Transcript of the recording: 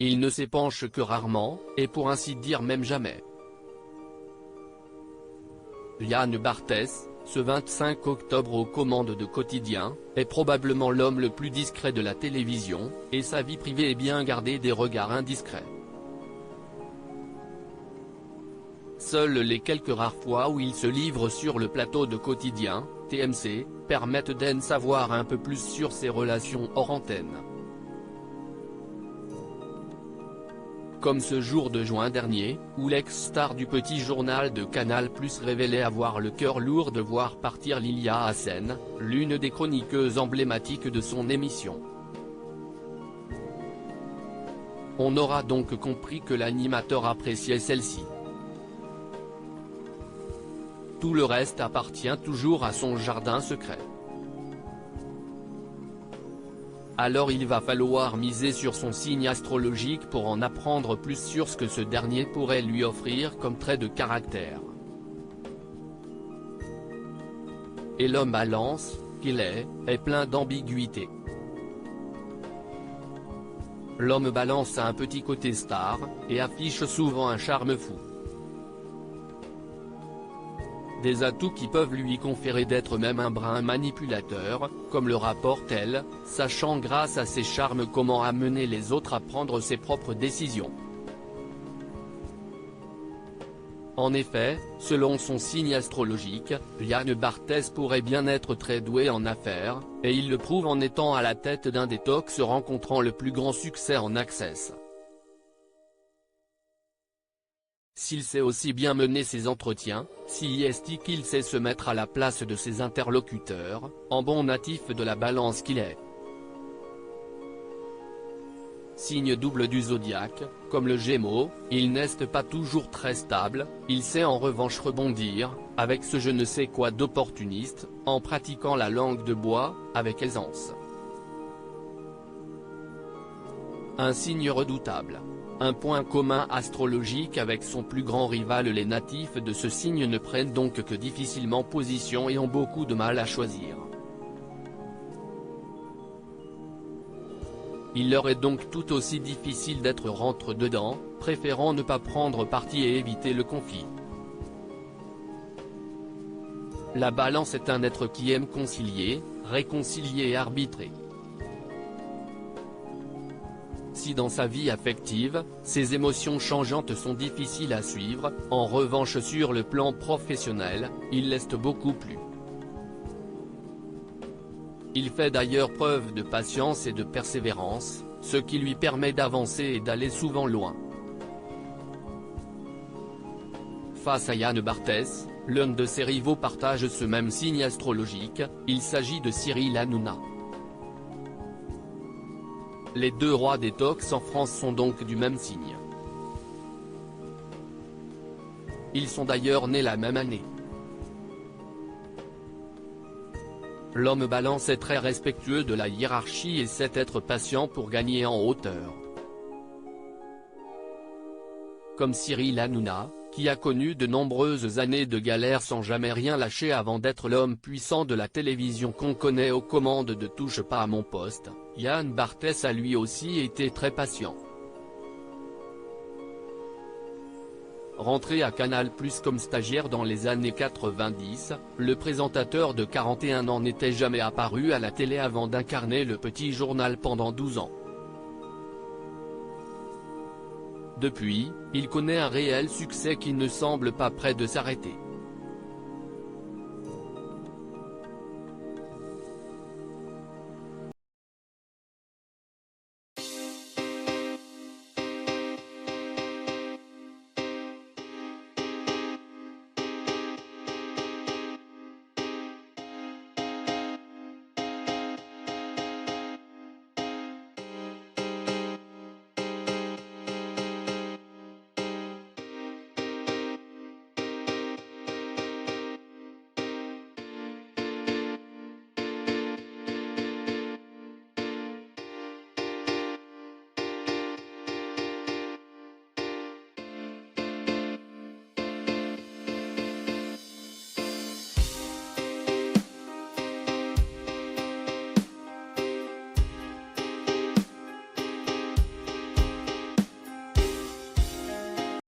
Il ne s'épanche que rarement, et pour ainsi dire même jamais. Yann Barthès, ce 25 octobre aux commandes de Quotidien, est probablement l'homme le plus discret de la télévision, et sa vie privée est bien gardée des regards indiscrets. Seules les quelques rares fois où il se livre sur le plateau de Quotidien, TMC, permettent d'en savoir un peu plus sur ses relations hors antenne. Comme ce jour de juin dernier, où l'ex-star du petit journal de Canal+ révélait avoir le cœur lourd de voir partir Lilia Hassen, l'une des chroniqueuses emblématiques de son émission. On aura donc compris que l'animateur appréciait celle-ci. Tout le reste appartient toujours à son jardin secret. Alors il va falloir miser sur son signe astrologique pour en apprendre plus sur ce que ce dernier pourrait lui offrir comme trait de caractère. Et l'homme Balance, qu'il est plein d'ambiguïté. L'homme Balance a un petit côté star, et affiche souvent un charme fou. Des atouts qui peuvent lui conférer d'être même un brin manipulateur, comme le rapporte Elle, sachant grâce à ses charmes comment amener les autres à prendre ses propres décisions. En effet, selon son signe astrologique, Yann Barthès pourrait bien être très doué en affaires, et il le prouve en étant à la tête d'un des talks rencontrant le plus grand succès en Access. S'il sait aussi bien mener ses entretiens, si est qu'il sait se mettre à la place de ses interlocuteurs, en bon natif de la Balance qu'il est. Signe double du zodiaque, comme le Gémeaux, il n'est pas toujours très stable, il sait en revanche rebondir, avec ce je ne sais quoi d'opportuniste, en pratiquant la langue de bois, avec aisance. Un signe redoutable. Un point commun astrologique avec son plus grand rival. Les natifs de ce signe ne prennent donc que difficilement position et ont beaucoup de mal à choisir. Il leur est donc tout aussi difficile d'être rentre-dedans, préférant ne pas prendre parti et éviter le conflit. La Balance est un être qui aime concilier, réconcilier et arbitrer. Si dans sa vie affective, ses émotions changeantes sont difficiles à suivre, en revanche sur le plan professionnel, il l'est beaucoup plus. Il fait d'ailleurs preuve de patience et de persévérance, ce qui lui permet d'avancer et d'aller souvent loin. Face à Yann Barthès, l'un de ses rivaux partage ce même signe astrologique, il s'agit de Cyril Hanouna. Les deux rois des talks en France sont donc du même signe. Ils sont d'ailleurs nés la même année. L'homme Balance est très respectueux de la hiérarchie et sait être patient pour gagner en hauteur. Comme Cyril Hanouna, qui a connu de nombreuses années de galères sans jamais rien lâcher avant d'être l'homme puissant de la télévision qu'on connaît aux commandes de Touche pas à mon poste, Yann Barthès a lui aussi été très patient. Rentré à Canal+ comme stagiaire dans les années 90, le présentateur de 41 ans n'était jamais apparu à la télé avant d'incarner le petit journal pendant 12 ans. Depuis, il connaît un réel succès qui ne semble pas près de s'arrêter.